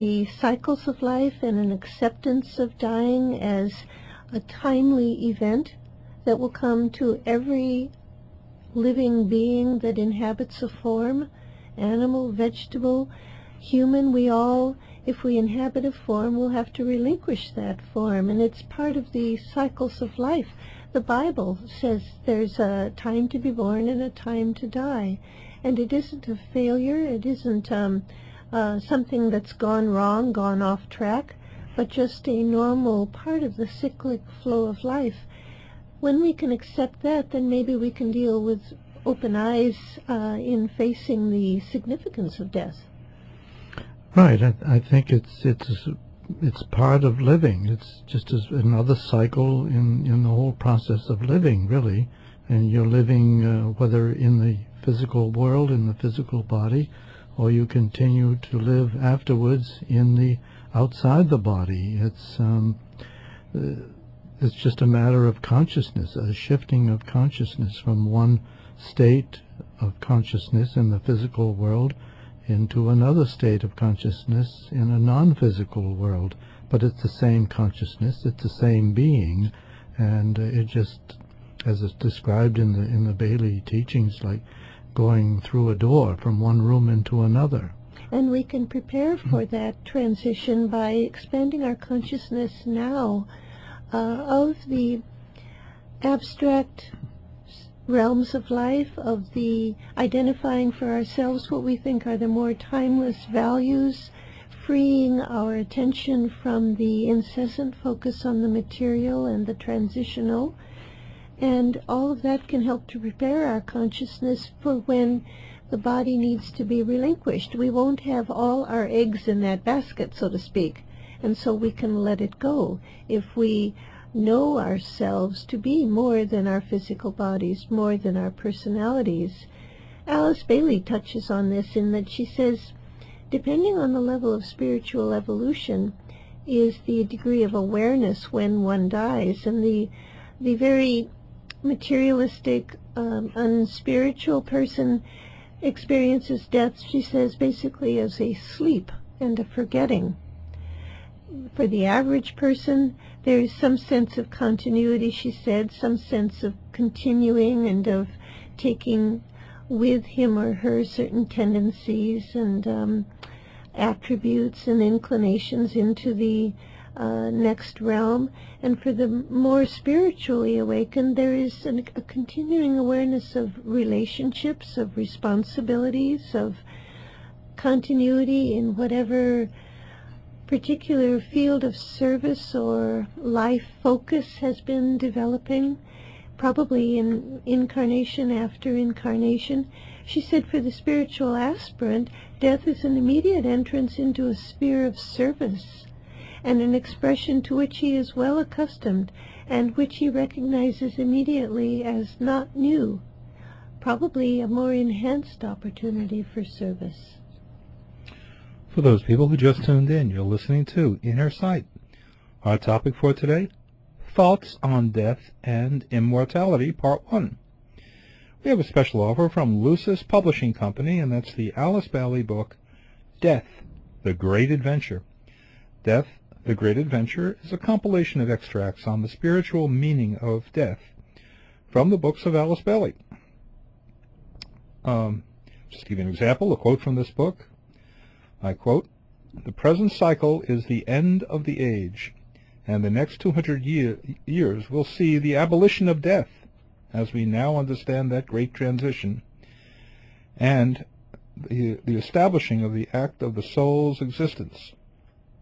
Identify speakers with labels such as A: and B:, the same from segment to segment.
A: the cycles of life and an acceptance of dying as a timely event that will come to every living being that inhabits a form, animal, vegetable, human. We all, if we inhabit a form, will have to relinquish that form, and it's part of the cycles of life. The Bible says there's a time to be born and a time to die, and it isn't a failure, it isn't something that's gone wrong, gone off track, but just a normal part of the cyclic flow of life. When we can accept that, then maybe we can deal with open eyes in facing the significance of death.
B: Right. I think it's part of living. It's just another cycle in the whole process of living, really. And you're living whether in the physical world, in the physical body, or you continue to live afterwards in the outside the body. It's just a matter of consciousness, a shifting of consciousness from one state of consciousness in the physical world into another state of consciousness in a non-physical world. But it's the same consciousness, it's the same being, and it just, as it's described in the Bailey teachings, like going through a door from one room into another.
A: And we can prepare for that transition by expanding our consciousness now of the abstract realms of life, of the identifying for ourselves what we think are the more timeless values, freeing our attention from the incessant focus on the material and the transitional. And all of that can help to prepare our consciousness for when the body needs to be relinquished. We won't have all our eggs in that basket, so to speak, and so we can let it go if we know ourselves to be more than our physical bodies, more than our personalities. Alice Bailey touches on this in that she says, depending on the level of spiritual evolution is the degree of awareness when one dies, and the very materialistic, unspiritual person experiences death, she says, basically as a sleep and a forgetting. For the average person, there is some sense of continuity, she said, some sense of continuing and of taking with him or her certain tendencies and attributes and inclinations into the next realm. And for the more spiritually awakened, there is a continuing awareness of relationships, of responsibilities, of continuity in whatever particular field of service or life focus has been developing, probably in incarnation after incarnation. She said for the spiritual aspirant, death is an immediate entrance into a sphere of service and an expression to which he is well accustomed and which he recognizes immediately as not new, probably a more enhanced opportunity for service.
C: For those people who just tuned in, you're listening to Inner Sight. Our topic for today, Thoughts on Death and Immortality, Part 1. We have a special offer from Lucis Publishing Company, and that's the Alice Bailey book, Death, the Great Adventure. Death, the Great Adventure is a compilation of extracts on the spiritual meaning of death from the books of Alice Bailey. Just to give you an example, a quote from this book. I quote, "The present cycle is the end of the age, and the next 200 years will see the abolition of death, as we now understand that great transition, and the establishing of the act of the soul's existence."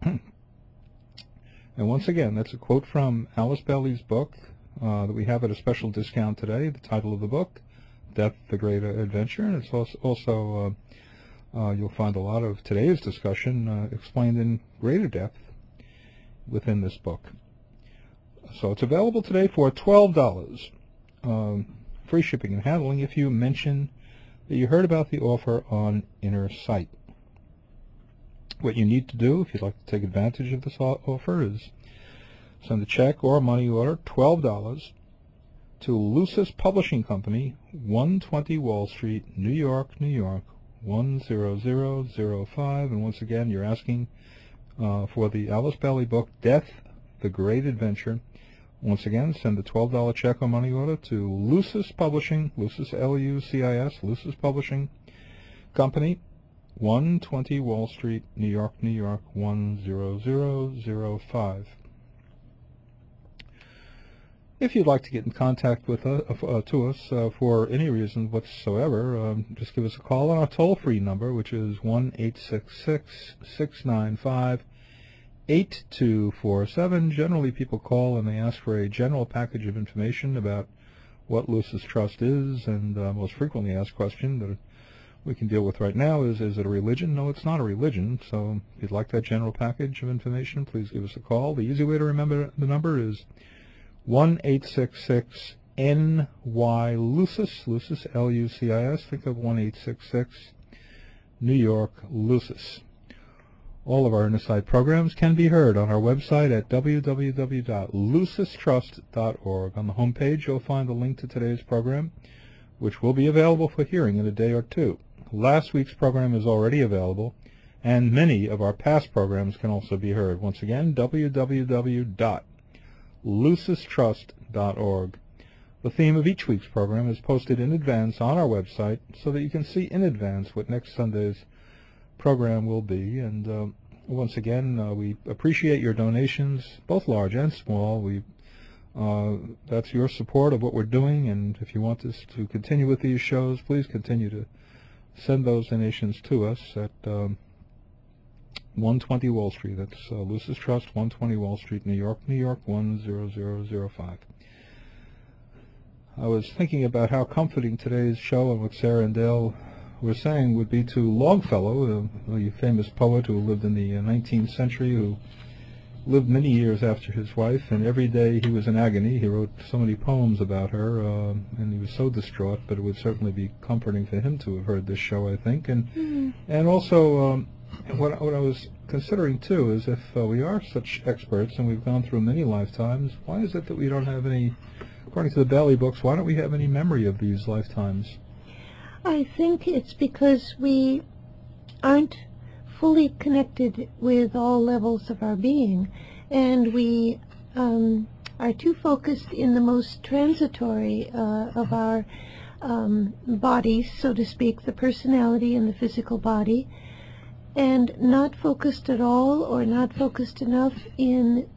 C: And once again, that's a quote from Alice Bailey's book that we have at a special discount today. The title of the book, Death, the Great Adventure, and it's also you'll find a lot of today's discussion explained in greater depth within this book. So it's available today for $12. Free shipping and handling if you mention that you heard about the offer on Inner Sight. What you need to do, if you'd like to take advantage of this offer, is send a check or a money order, $12, to Lucis Publishing Company, 120 Wall Street, New York, New York, 10005, and once again you're asking for the Alice Bailey book, Death, the Great Adventure. Once again, send a $12 check or money order to Lucis Publishing, Lucis, L-U-C-I-S, Lucis Publishing Company, 120 Wall Street, New York, New York, 10005. If you'd like to get in contact with us for any reason whatsoever, just give us a call on our toll-free number, which is 1-866-695-8247. Generally, people call and they ask for a general package of information about what Lucis Trust is, and most frequently asked question that we can deal with right now is it a religion? No, it's not a religion. So if you'd like that general package of information, please give us a call. The easy way to remember the number is 1-866-NY-LUCIS, Lucis, L-U-C-I-S. Think of 1-866 New York, Lucis. All of our Inner programs can be heard on our website at www.lucistrust.org. On the home page, you'll find the link to today's program, which will be available for hearing in a day or two. Last week's program is already available, and many of our past programs can also be heard. Once again, www.lucistrust.org. The theme of each week's program is posted in advance on our website so that you can see in advance what next Sunday's program will be. And once again, we appreciate your donations, both large and small. That's your support of what we're doing, and if you want us to continue with these shows, please continue to send those donations to us at 120 Wall Street. That's Lucis Trust, 120 Wall Street, New York, New York, 10005. I was thinking about how comforting today's show and what Sarah and Dale were saying would be to Longfellow, a famous poet who lived in the 19th century, who lived many years after his wife, and every day he was in agony. He wrote so many poems about her, and he was so distraught, but it would certainly be comforting for him to have heard this show, I think. And also, what I was considering, too, is if we are such experts and we've gone through many lifetimes, why is it that we don't have any, according to the Bailey books, why don't we have any memory of these lifetimes?
A: I think it's because we aren't fully connected with all levels of our being, and we are too focused in the most transitory of our bodies, so to speak, the personality and the physical body, and not focused at all or not focused enough in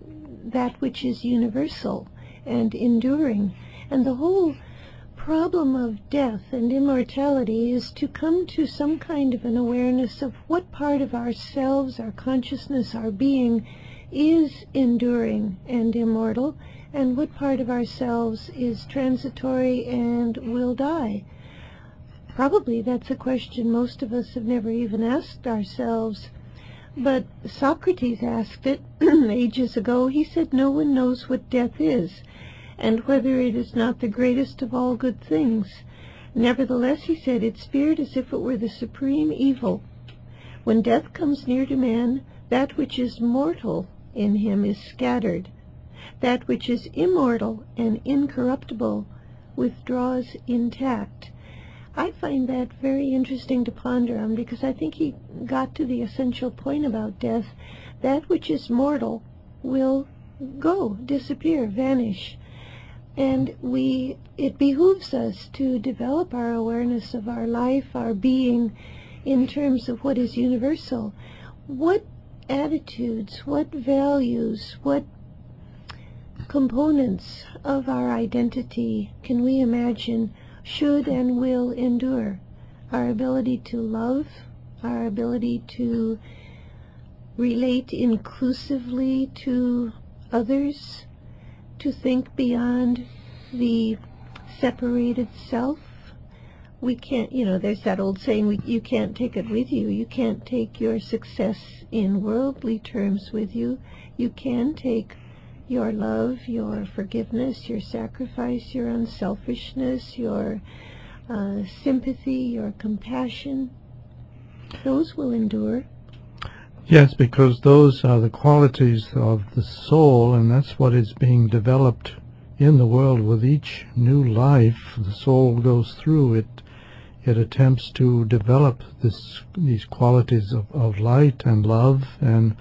A: that which is universal and enduring. And the whole problem of death and immortality is to come to some kind of an awareness of what part of ourselves, our consciousness, our being is enduring and immortal, and what part of ourselves is transitory and will die. Probably that's a question most of us have never even asked ourselves, but Socrates asked it ages ago. He said no one knows what death is, and whether it is not the greatest of all good things. Nevertheless, he said, it's feared as if it were the supreme evil. When death comes near to man, that which is mortal in him is scattered. That which is immortal and incorruptible withdraws intact. I find that very interesting to ponder on, because I think he got to the essential point about death. That which is mortal will go, disappear, vanish. And it behooves us to develop our awareness of our life, our being, in terms of what is universal. What attitudes, what values, what components of our identity can we imagine should and will endure? Our ability to love, our ability to relate inclusively to others, to think beyond the separated self. We can't, there's that old saying, you can't take it with you. You can't take your success in worldly terms with you. You can take your love, your forgiveness, your sacrifice, your unselfishness, your sympathy, your compassion. Those will endure.
B: Yes, because those are the qualities of the soul, and that's what is being developed in the world with each new life. The soul goes through it. It attempts to develop these qualities of light and love and